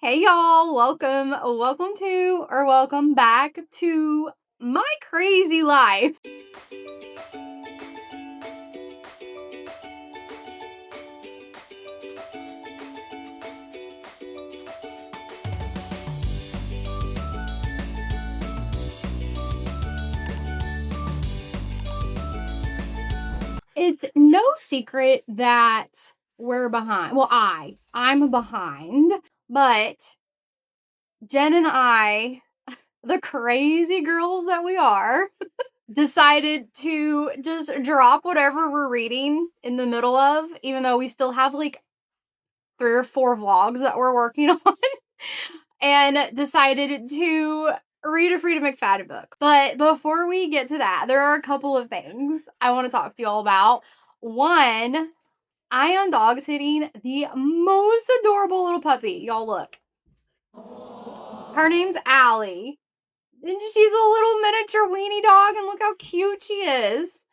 Hey y'all, welcome back to my crazy life. It's no secret that we're behind. Well, I'm behind, but Jen and I, the crazy girls that we are, decided to just drop whatever we're reading in the middle of, even though we still have like 3 or 4 vlogs that we're working on, and decided to read a Freida McFadden book. But before we get to that, there are a couple of things I want to talk to y'all about. One, I am dog sitting the most adorable little puppy. Y'all look. Her name's Allie. And she's a little miniature weenie dog, and look how cute she is.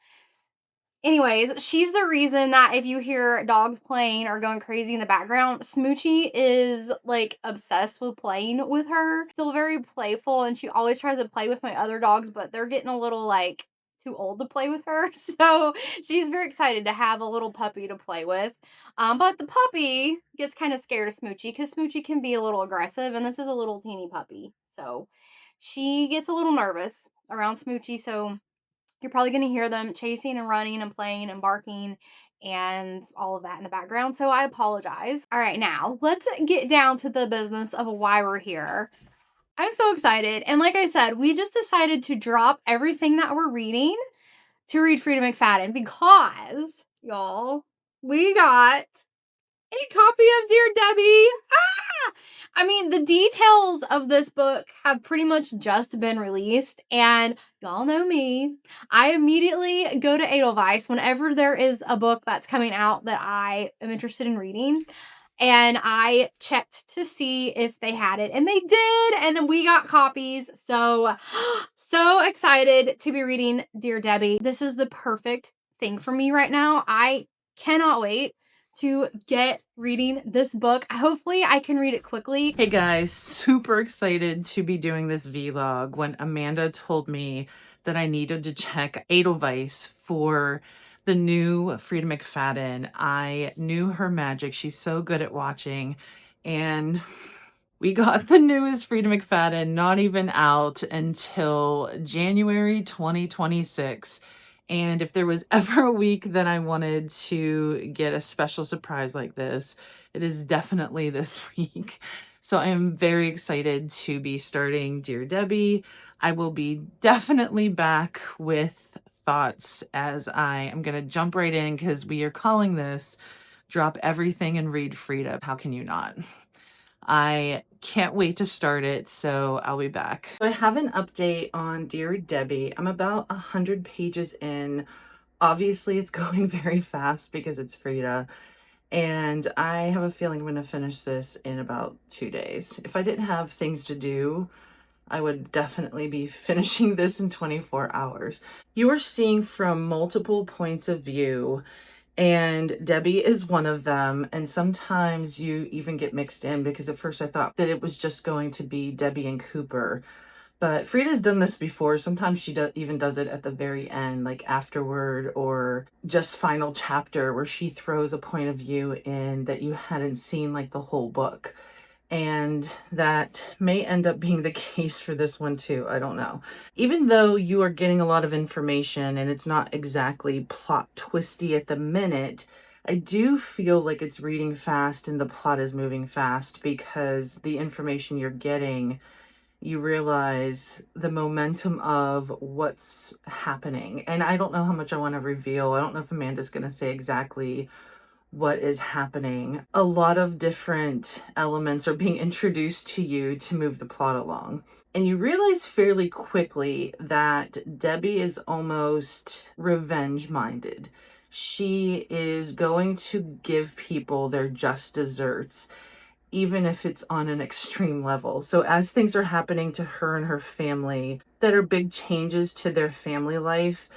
Anyways, she's the reason that if you hear dogs playing or going crazy in the background, Smoochie is like obsessed with playing with her. Still very playful, and she always tries to play with my other dogs, but they're getting a little like too old to play with her. So she's very excited to have a little puppy to play with. But the puppy gets kind of scared of Smoochie because Smoochie can be a little aggressive, and this is a little teeny puppy. So she gets a little nervous around Smoochie. So you're probably going to hear them chasing and running and playing and barking and all of that in the background. So I apologize. All right, now let's get down to the business of why we're here. I'm so excited. And like I said, we just decided to drop everything that we're reading to read Freida McFadden because, y'all, we got a copy of Dear Debbie. I mean, the details of this book have pretty much just been released, and y'all know me. I immediately go to Edelweiss whenever there is a book that's coming out that I am interested in reading, and I checked to see if they had it, and they did, and we got copies. So excited to be reading Dear Debbie. This is the perfect thing for me right now. I cannot wait to get reading this book. Hopefully I can read it quickly. Hey guys, super excited to be doing this vlog. When Amanda told me that I needed to check Edelweiss for the new Freida McFadden, I knew her magic. She's so good at watching, and we got the newest Freida McFadden not even out until January 2026. And if there was ever a week that I wanted to get a special surprise like this, it is definitely this week. So I am very excited to be starting Dear Debbie. I will be definitely back with thoughts as I am going to jump right in because we are calling this Drop Everything and Read Freida. How can you not? I can't wait to start it, so I'll be back. So I have an update on Dear Debbie. I'm about 100 pages in. Obviously, it's going very fast because it's Freida, and I have a feeling I'm going to finish this in about 2 days. If I didn't have things to do, I would definitely be finishing this in 24 hours. You are seeing from multiple points of view, and Debbie is one of them. And sometimes you even get mixed in because at first I thought that it was just going to be Debbie and Cooper. But Freida's done this before. Sometimes she even does it at the very end, like afterward or just final chapter, where she throws a point of view in that you hadn't seen like the whole book. And that may end up being the case for this one too. I don't know. Even though you are getting a lot of information and it's not exactly plot twisty at the minute, I do feel like it's reading fast and the plot is moving fast because the information you're getting, you realize the momentum of what's happening. And I don't know how much I want to reveal. I don't know if Amanda's going to say exactly what is happening. A lot of different elements are being introduced to you to move the plot along. And you realize fairly quickly that Debbie is almost revenge-minded. She is going to give people their just desserts, even if it's on an extreme level. So as things are happening to her and her family that are big changes to their family life,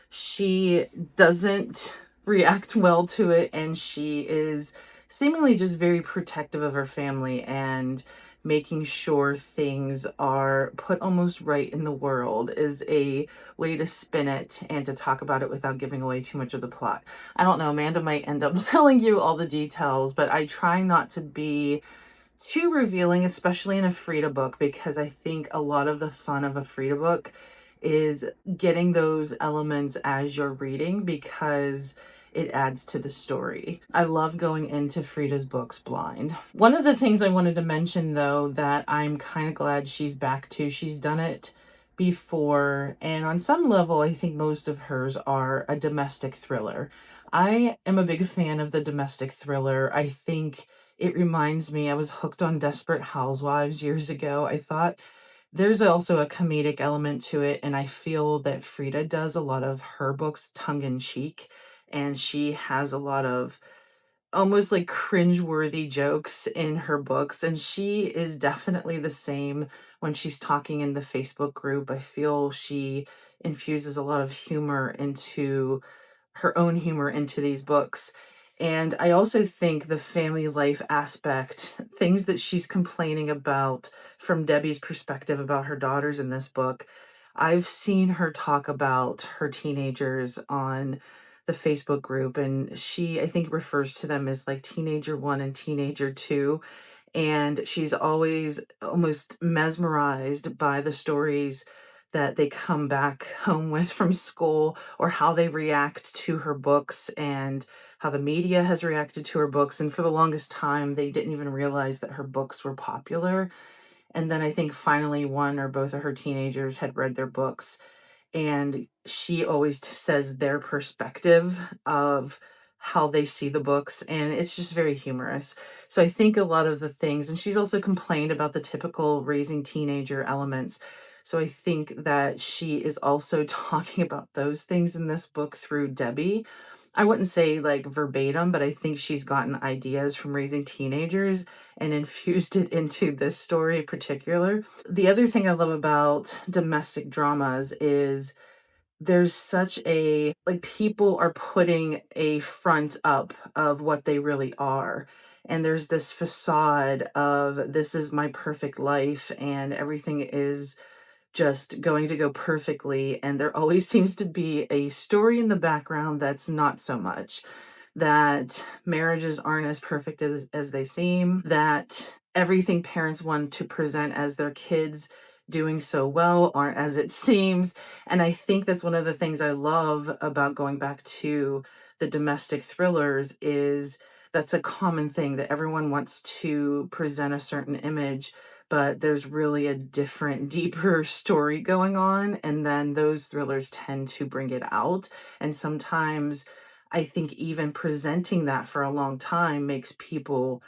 she doesn't react well to it, and she is seemingly just very protective of her family and making sure things are put almost right in the world is a way to spin it and to talk about it without giving away too much of the plot. I don't know, Amanda might end up telling you all the details, but I try not to be too revealing, especially in a Freida book, because I think a lot of the fun of a Freida book is getting those elements as you're reading because it adds to the story. I love going into Freida's books blind. One of the things I wanted to mention, though, that I'm kind of glad she's back to, she's done it before, and on some level, I think most of hers are a domestic thriller. I am a big fan of the domestic thriller. I think it reminds me, I was hooked on Desperate Housewives years ago. I thought there's also a comedic element to it, and I feel that Freida does a lot of her books tongue in cheek, and she has a lot of almost like cringeworthy jokes in her books. And she is definitely the same when she's talking in the Facebook group. I feel she infuses a lot of humor into her own humor into these books. And I also think the family life aspect, things that she's complaining about from Debbie's perspective about her daughters in this book, I've seen her talk about her teenagers on the Facebook group, and she, I think, refers to them as like teenager one and teenager two. And she's always almost mesmerized by the stories that they come back home with from school, or how they react to her books and how the media has reacted to her books. And for the longest time, they didn't even realize that her books were popular. And then I think finally one or both of her teenagers had read their books, and she always says their perspective of how they see the books, and it's just very humorous. So I think a lot of the things, and she's also complained about the typical raising teenager elements, so I think that she is also talking about those things in this book through Debbie. I wouldn't say like verbatim, but I think she's gotten ideas from raising teenagers and infused it into this story in particular. The other thing I love about domestic dramas is there's such a, like, people are putting a front up of what they really are. And there's this facade of this is my perfect life and everything is just going to go perfectly. And there always seems to be a story in the background that's not so much. That marriages aren't as perfect as they seem, that everything parents want to present as their kids doing so well aren't as it seems. And I think that's one of the things I love about going back to the domestic thrillers is that's a common thing that everyone wants to present a certain image, but there's really a different, deeper story going on. And then those thrillers tend to bring it out. And sometimes I think even presenting that for a long time makes people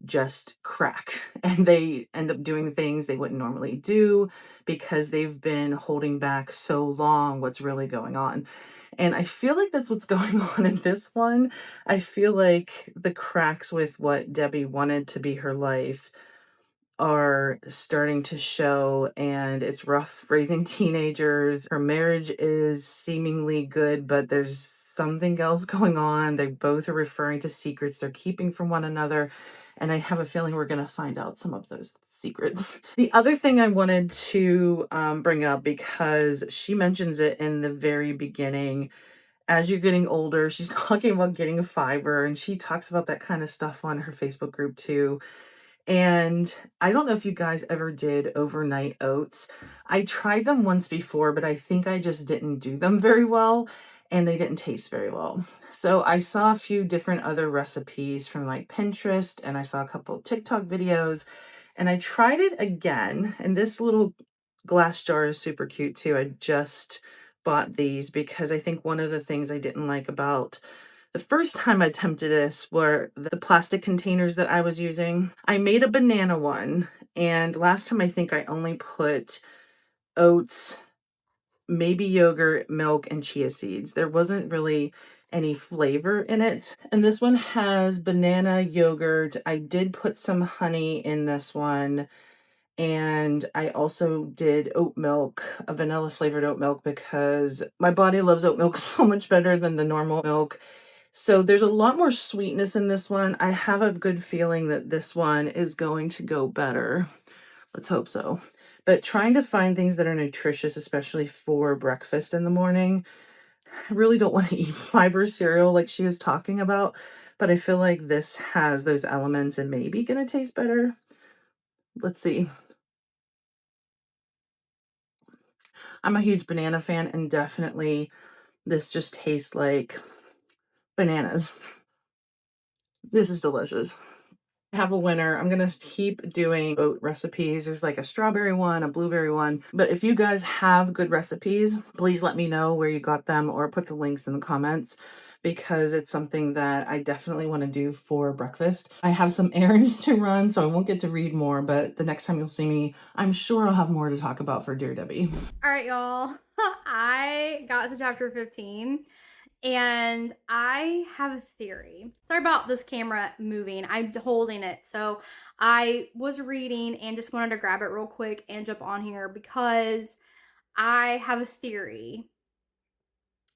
just crack and they end up doing things they wouldn't normally do because they've been holding back so long what's really going on. And I feel like that's what's going on in this one. I feel like the cracks with what Debbie wanted to be her life are starting to show, and it's rough raising teenagers. Her marriage is seemingly good, but there's something else going on. They both are referring to secrets they're keeping from one another, and I have a feeling we're going to find out some of those secrets. The other thing I wanted to bring up, because she mentions it in the very beginning, as you're getting older, she's talking about getting fiber, and she talks about that kind of stuff on her Facebook group too. And I don't know if you guys ever did overnight oats. I tried them once before, but I think I just didn't do them very well and they didn't taste very well. So I saw a few different other recipes from like Pinterest, and I saw a couple of TikTok videos, and I tried it again. And this little glass jar is super cute too. I just bought these because I think one of the things I didn't like about the first time I attempted this were the plastic containers that I was using. I made a banana one, and last time I think I only put oats, maybe yogurt, milk, and chia seeds. There wasn't really any flavor in it. And this one has banana, yogurt. I did put some honey in this one. And I also did oat milk, a vanilla flavored oat milk, because my body loves oat milk so much better than the normal milk. So there's a lot more sweetness in this one. I have a good feeling that this one is going to go better. Let's hope so. But trying to find things that are nutritious, especially for breakfast in the morning. I really don't want to eat fiber cereal like she was talking about, but I feel like this has those elements and maybe gonna taste better. Let's see. I'm a huge banana fan, and definitely this just tastes like bananas. This is delicious. I have a winner. I'm gonna keep doing oat recipes. There's like a strawberry one, a blueberry one. But if you guys have good recipes, please let me know where you got them or put the links in the comments, because it's something that I definitely want to do for breakfast. I have some errands to run, so I won't get to read more, but the next time you'll see me, I'm sure I'll have more to talk about for Dear Debbie. All right, y'all. I got to chapter 15 and I have a theory. Sorry about this camera moving. I'm holding it. So I was reading and just wanted to grab it real quick and jump on here because I have a theory.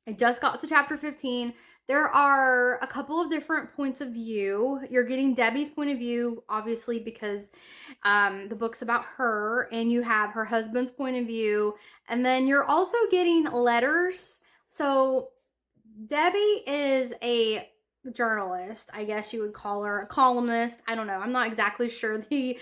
I just got to chapter 15. There are a couple of different points of view. You're getting Debbie's point of view, obviously, because the book's about her, and you have her husband's point of view. And then you're also getting letters. So Debbie is a journalist, I guess you would call her, a columnist. I don't know. I'm not exactly sure the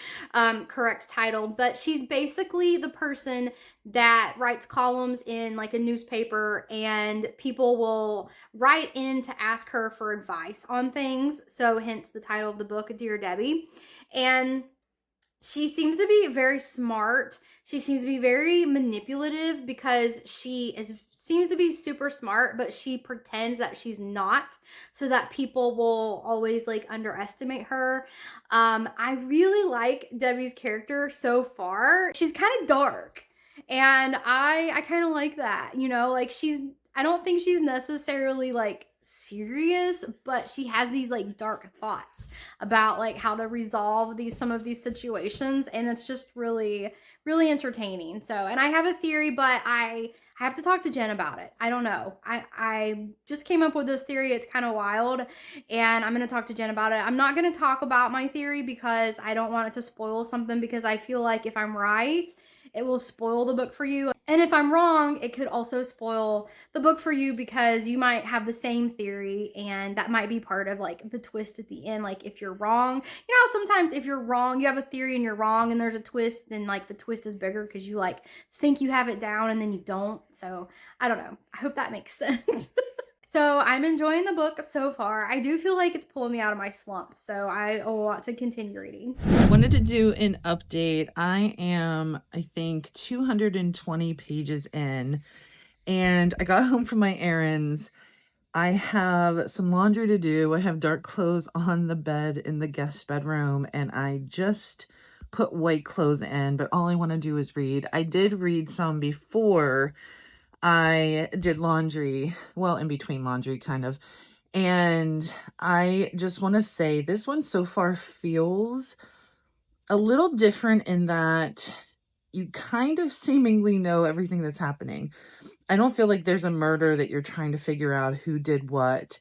correct title, but she's basically the person that writes columns in like a newspaper, and people will write in to ask her for advice on things. So hence the title of the book, Dear Debbie. And she seems to be very smart. She seems to be very manipulative because seems to be super smart, but she pretends that she's not, so that people will always like underestimate her. I really like Debbie's character so far. She's kind of dark, and I kind of like that. You know, like I don't think she's necessarily like serious, but she has these like dark thoughts about like how to resolve some of these situations, and it's just really entertaining. So, and I have a theory, but I have to talk to Jen about it. I don't know. I just came up with this theory. It's kind of wild, and I'm going to talk to Jen about it. I'm not going to talk about my theory because I don't want it to spoil something, because I feel like if I'm right, it will spoil the book for you. And if I'm wrong, it could also spoil the book for you, because you might have the same theory, and that might be part of like the twist at the end. Like if you're wrong, you know, sometimes if you're wrong, you have a theory and you're wrong and there's a twist, then like the twist is bigger because you like think you have it down and then you don't. So I don't know. I hope that makes sense. So I'm enjoying the book so far. I do feel like it's pulling me out of my slump, so I want to continue reading. Wanted to do an update. I am, I think, 220 pages in, and I got home from my errands. I have some laundry to do. I have dark clothes on the bed in the guest bedroom, and I just put white clothes in, but all I want to do is read. I did read some before I did laundry, well, in between laundry, kind of. And I just want to say this one so far feels a little different in that you kind of seemingly know everything that's happening. I don't feel like there's a murder that you're trying to figure out who did what,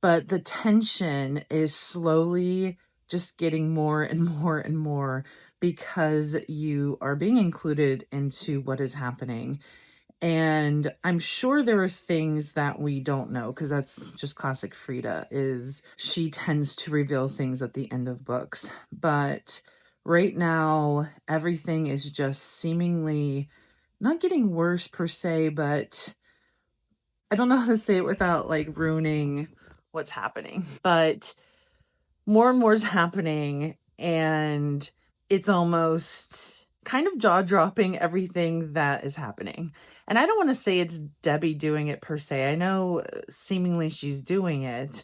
but the tension is slowly just getting more and more and more because you are being included into what is happening. And I'm sure there are things that we don't know, because that's just classic Freida, is she tends to reveal things at the end of books. But right now, everything is just seemingly not getting worse per se, but I don't know how to say it without like ruining what's happening. But more and more is happening, and it's almost kind of jaw-dropping everything that is happening. And I don't want to say it's Debbie doing it per se. I know seemingly she's doing it,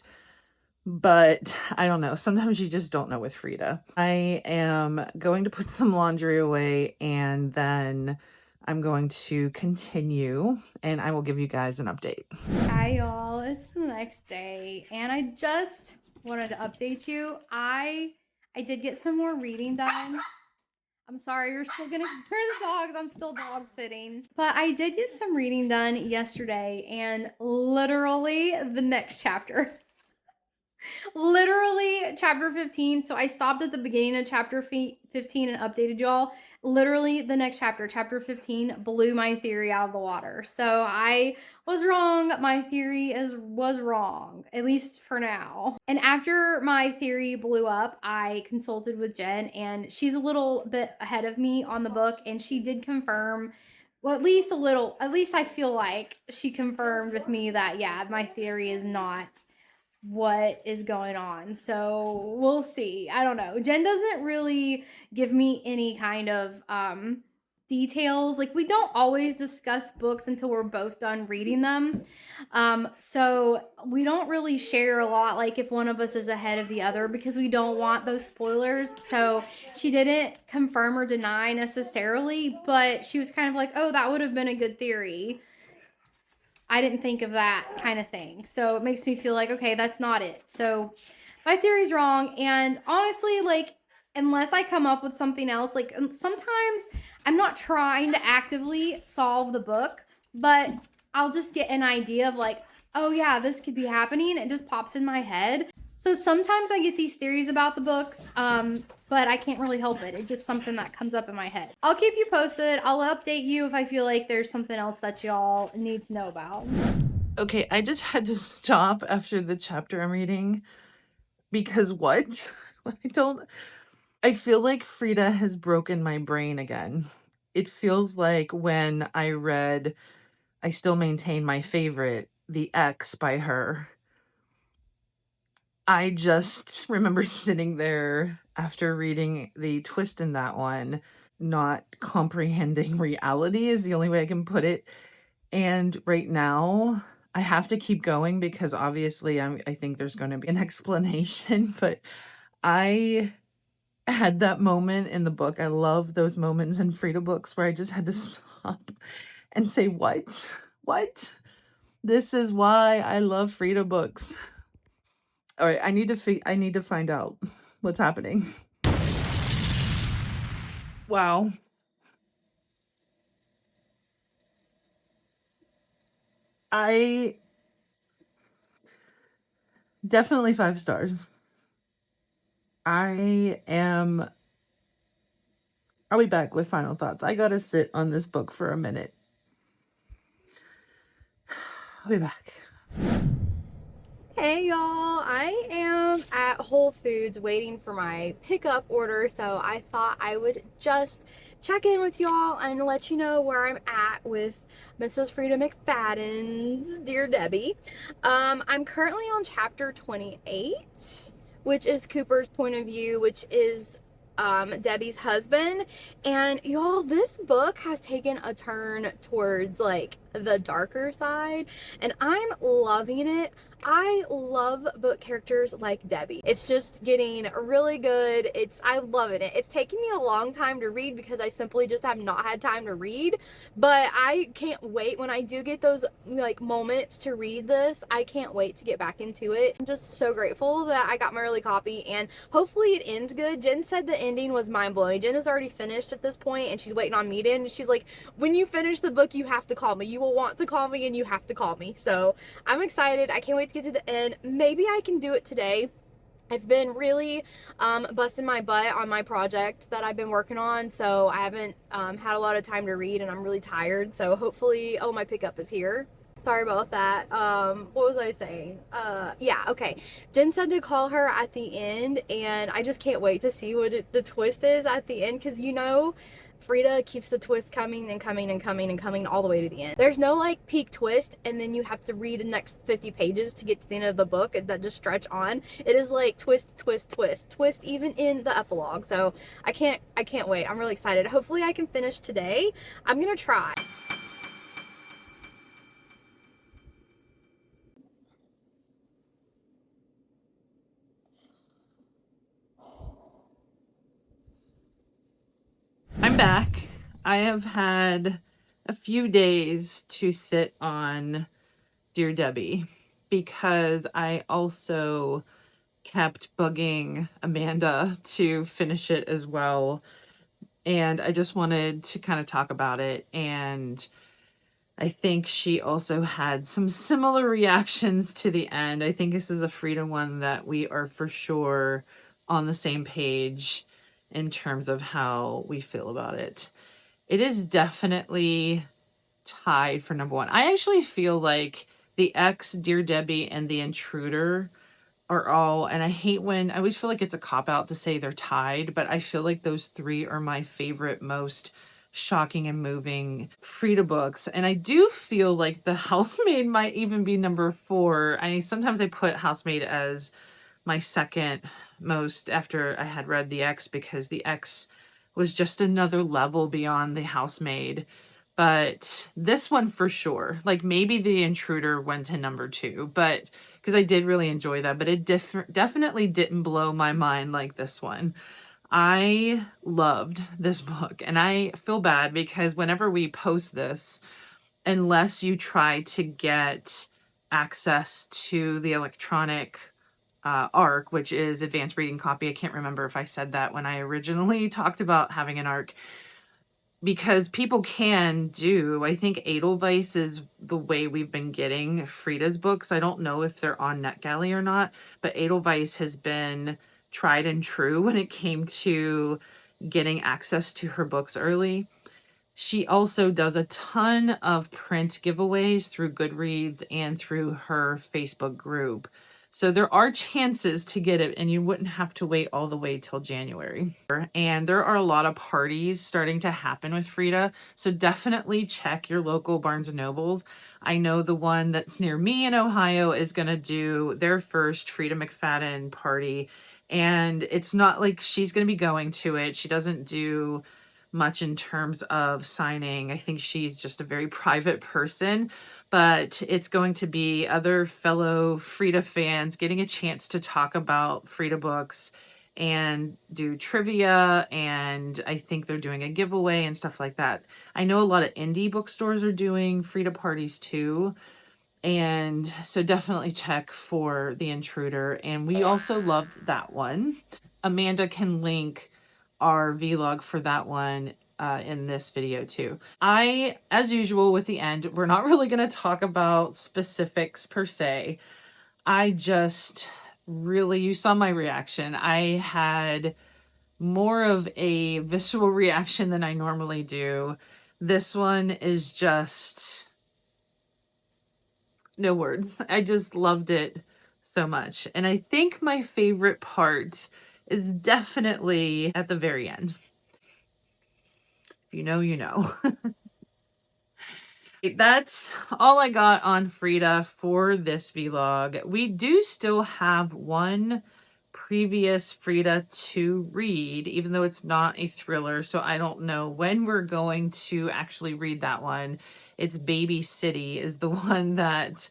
but I don't know. Sometimes you just don't know with Freida. I am going to put some laundry away, and then I'm going to continue, and I will give you guys an update. Hi y'all, it's the next day, and I just wanted to update you. I did get some more reading done. I'm sorry, you're still gonna hear the dogs. I'm still dog sitting. But I did get some reading done yesterday, and literally the next chapter. Literally chapter 15. So I stopped at the beginning of chapter 15 and updated y'all. Literally the next chapter, chapter 15, blew my theory out of the water. So I was wrong. My theory was wrong, at least for now. And after my theory blew up, I consulted with Jen, and she's a little bit ahead of me on the book, and she did confirm, well, at least a little, at least I feel like she confirmed with me that, yeah, my theory is not what is going on. So we'll see. I don't know. Jen doesn't really give me any kind of details. Like, we don't always discuss books until we're both done reading them. So we don't really share a lot, like if one of us is ahead of the other, because we don't want those spoilers. So she didn't confirm or deny necessarily, but she was kind of like, oh, that would have been a good theory. I didn't think of that kind of thing. So it makes me feel like, okay, that's not it. So my theory's wrong. And honestly, like, unless I come up with something else, like, sometimes I'm not trying to actively solve the book, but I'll just get an idea of, like, oh yeah, this could be happening. It just pops in my head. So sometimes I get these theories about the books, but I can't really help it. It's just something that comes up in my head. I'll keep you posted. I'll update you if I feel like there's something else that y'all need to know about. Okay, I just had to stop after the chapter I'm reading because what? I feel like Freida has broken my brain again. It feels like when I read I Still Maintain My Favorite, The X by her. I just remember sitting there after reading the twist in that one, not comprehending reality is the only way I can put it. And right now, I have to keep going because obviously I think there's going to be an explanation, but I had that moment in the book. I love those moments in Frida books where I just had to stop and say, "What? What? This is why I love Frida books." All right, I need to find out what's happening. Wow. I definitely 5 stars. I am I'll be back with final thoughts. I got to sit on this book for a minute. I'll be back. Hey y'all, I am at Whole Foods waiting for my pickup order, so I thought I would just check in with y'all and let you know where I'm at with Mrs. Freida McFadden's Dear Debbie. I'm currently on chapter 28, which is Cooper's point of view, which is Debbie's husband. And y'all, this book has taken a turn towards like the darker side, and I'm loving it. I love book characters like Debbie. It's just getting really good. I'm loving it. It's taking me a long time to read because I simply just have not had time to read, but I can't wait when I do get those like moments to read this. I can't wait to get back into it. I'm just so grateful that I got my early copy, and hopefully it ends good. Jen said the ending was mind-blowing. Jen is already finished at this point and she's waiting on me to end. She's like, when you finish the book, you have to call me. You will want to call me and you have to call me. So I'm excited. I can't wait to get to the end. Maybe I can do it today. I've been really busting my butt on my project that I've been working on, so I haven't had a lot of time to read, and I'm really tired. So hopefully, oh, my pickup is here. Sorry about that. What was I saying? Yeah, okay. Jen said to call her at the end, and I just can't wait to see what the twist is at the end, because Freida keeps the twist coming and coming and coming and coming all the way to the end. There's no like peak twist and then you have to read the next 50 pages to get to the end of the book that just stretch on. It is like twist, twist, twist, twist, even in the epilogue. So I can't wait. I'm really excited. Hopefully I can finish today. I'm gonna try. I'm back. I have had a few days to sit on Dear Debbie because I also kept bugging Amanda to finish it as well. And I just wanted to kind of talk about it. And I think she also had some similar reactions to the end. I think this is a Freida one that we are for sure on the same page in terms of how we feel about it. It is definitely tied for number one. I actually feel like The Ex, Dear Debbie, and The Intruder are all, and I hate when I always feel like it's a cop out to say they're tied, but I feel like those three are my favorite, most shocking and moving Frida books. And I do feel like The Housemaid might even be number four. Sometimes I put Housemaid as my second most after I had read The Ex, because The Ex was just another level beyond The Housemaid. But this one for sure, like maybe The Intruder went to number two, but because I did really enjoy that, but it definitely didn't blow my mind like this one. I loved this book, and I feel bad because whenever we post this, unless you try to get access to the electronic ARC, which is advanced reading copy. I can't remember if I said that when I originally talked about having an ARC, because people can do, I think Edelweiss is the way we've been getting Frida's books. I don't know if they're on NetGalley or not, but Edelweiss has been tried and true when it came to getting access to her books early. She also does a ton of print giveaways through Goodreads and through her Facebook group. So there are chances to get it, and you wouldn't have to wait all the way till January. And there are a lot of parties starting to happen with Frida, so definitely check your local Barnes and Nobles. I know the one that's near me in Ohio is going to do their first Freida McFadden party, and it's not like she's going to be going to it. She doesn't do much in terms of signing. I think she's just a very private person, but it's going to be other fellow Frida fans getting a chance to talk about Frida books and do trivia, and I think they're doing a giveaway and stuff like that. I know a lot of indie bookstores are doing Frida parties too, and so definitely check for The Intruder. And we also loved that one. Amanda can link our vlog for that one in this video too. As usual with the end, we're not really going to talk about specifics per se. I just really, you saw my reaction. I had more of a visceral reaction than I normally do. This one is just no words. I just loved it so much. And I think my favorite part is definitely at the very end. If you know, you know. That's all I got on Frida for this vlog. We do still have one previous Frida to read, even though it's not a thriller, so I don't know when we're going to actually read that one. It's Baby City is the one that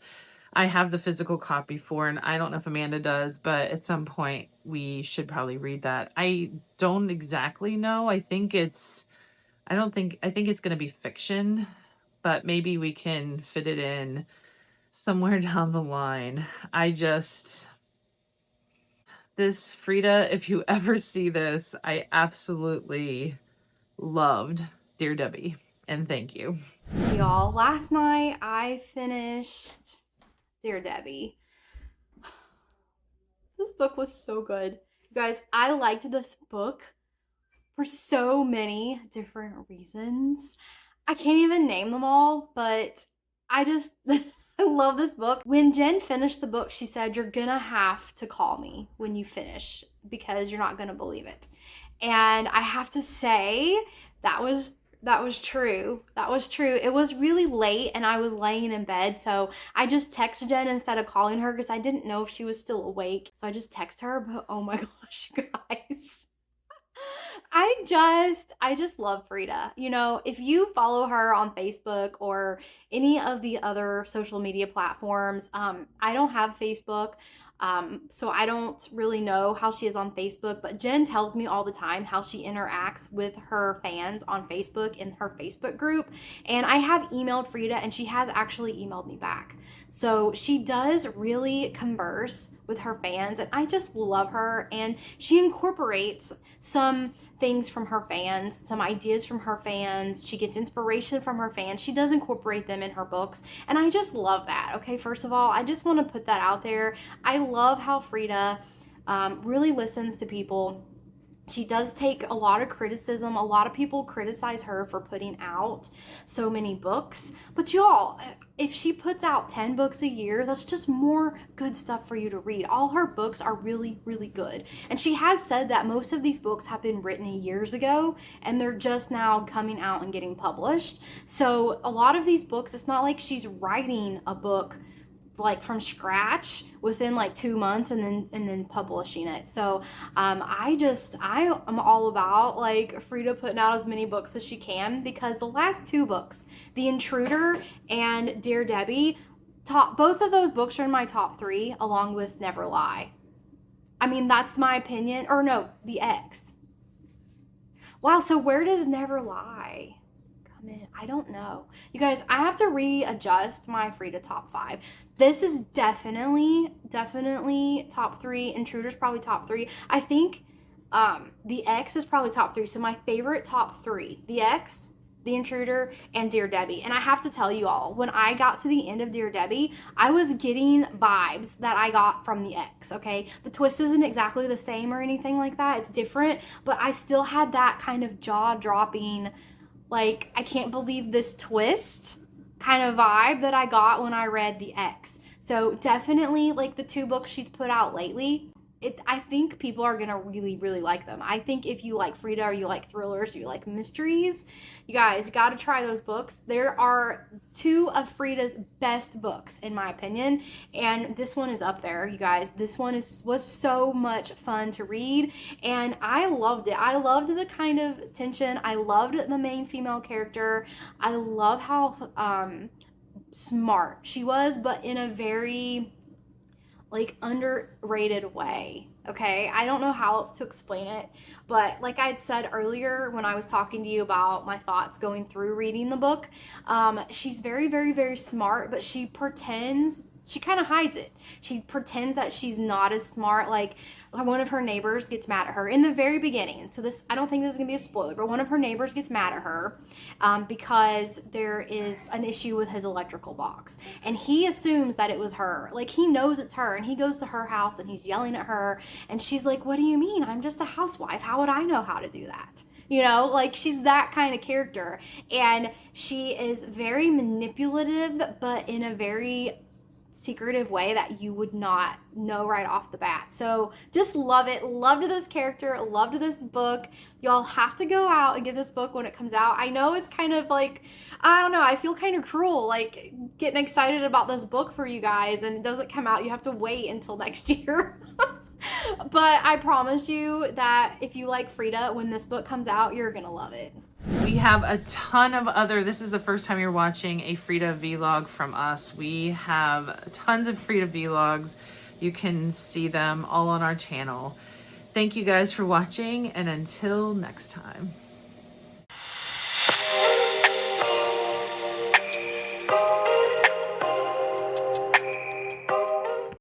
I have the physical copy for, and I don't know if Amanda does, but at some point we should probably read that. I don't exactly know. I think it's going to be fiction, but maybe we can fit it in somewhere down the line. This Frida, if you ever see this, I absolutely loved Dear Debbie, and thank you. Y'all, last night I finished Dear Debbie. This book was so good. You guys, I liked this book for so many different reasons. I can't even name them all, but I just I love this book. When Jen finished the book, she said, "You're gonna have to call me when you finish because you're not gonna believe it." And I have to say that was true. That was true. It was really late and I was laying in bed, so I just texted Jen instead of calling her because I didn't know if she was still awake. So I just texted her, but oh my gosh, you guys. I just love Frida. You know, if you follow her on Facebook or any of the other social media platforms, I don't have Facebook. So I don't really know how she is on Facebook, but Jen tells me all the time how she interacts with her fans on Facebook in her Facebook group. And I have emailed Frida and she has actually emailed me back. So she does really converse with her fans, and I just love her. And she incorporates some things from her fans, some ideas from her fans. She gets inspiration from her fans. She does incorporate them in her books, and I just love that. Okay, first of all, I just want to put that out there. I love how Freida really listens to people. She does take a lot of criticism. A lot of people criticize her for putting out so many books. But y'all, if she puts out 10 books a year, that's just more good stuff for you to read. All her books are really, really good. And she has said that most of these books have been written years ago and they're just now coming out and getting published. So a lot of these books, it's not like she's writing a book like from scratch within like 2 months and then publishing it. So I am all about like Freida putting out as many books as she can, because the last 2 books, The Intruder and Dear Debbie, both of those books are in my top 3 along with Never Lie. I mean, that's my opinion. Or no, The X. Wow, so where does Never Lie come in? I don't know. You guys, I have to readjust my Freida top 5. This is definitely top 3. Intruder's probably top 3. I think The X is probably top 3. So my favorite top 3, The X, The Intruder, and Dear Debbie. And I have to tell you all, when I got to the end of Dear Debbie, I was getting vibes that I got from The X, okay? The twist isn't exactly the same or anything like that. It's different, but I still had that kind of jaw-dropping, like, I can't believe this twist kind of vibe that I got when I read The X. So definitely, like, the 2 books she's put out lately, I think people are gonna really, really like them. I think if you like Freida, or you like thrillers, or you like mysteries, you guys gotta try those books. There are 2 of Freida's best books, in my opinion, and this one is up there, you guys. This one was so much fun to read, and I loved it. I loved the kind of tension. I loved the main female character. I love how smart she was, but in a very like underrated way. Okay, I don't know how else to explain it, but like I had said earlier when I was talking to you about my thoughts going through reading the book, she's very, very, very smart, but she kind of hides it. She pretends that she's not as smart. Like, one of her neighbors gets mad at her in the very beginning. So this, I don't think this is gonna be a spoiler, but one of her neighbors gets mad at her because there is an issue with his electrical box, and he assumes that it was her. Like, he knows it's her, and he goes to her house and he's yelling at her, and she's like, "What do you mean? I'm just a housewife. How would I know how to do that?" You know, like, she's that kind of character, and she is very manipulative, but in a very secretive way that you would not know right off the bat. So just love it. Loved this character. Loved this book. Y'all have to go out and get this book when it comes out. I know it's kind of like, I don't know, I feel kind of cruel, like, getting excited about this book for you guys, and it doesn't come out. You have to wait until next year. But I promise you that if you like Freida, when this book comes out, you're gonna love it. We have a ton of this is the first time you're watching a Freida vlog from us. We have tons of Freida vlogs. You can see them all on our channel. Thank you guys for watching, and until next time.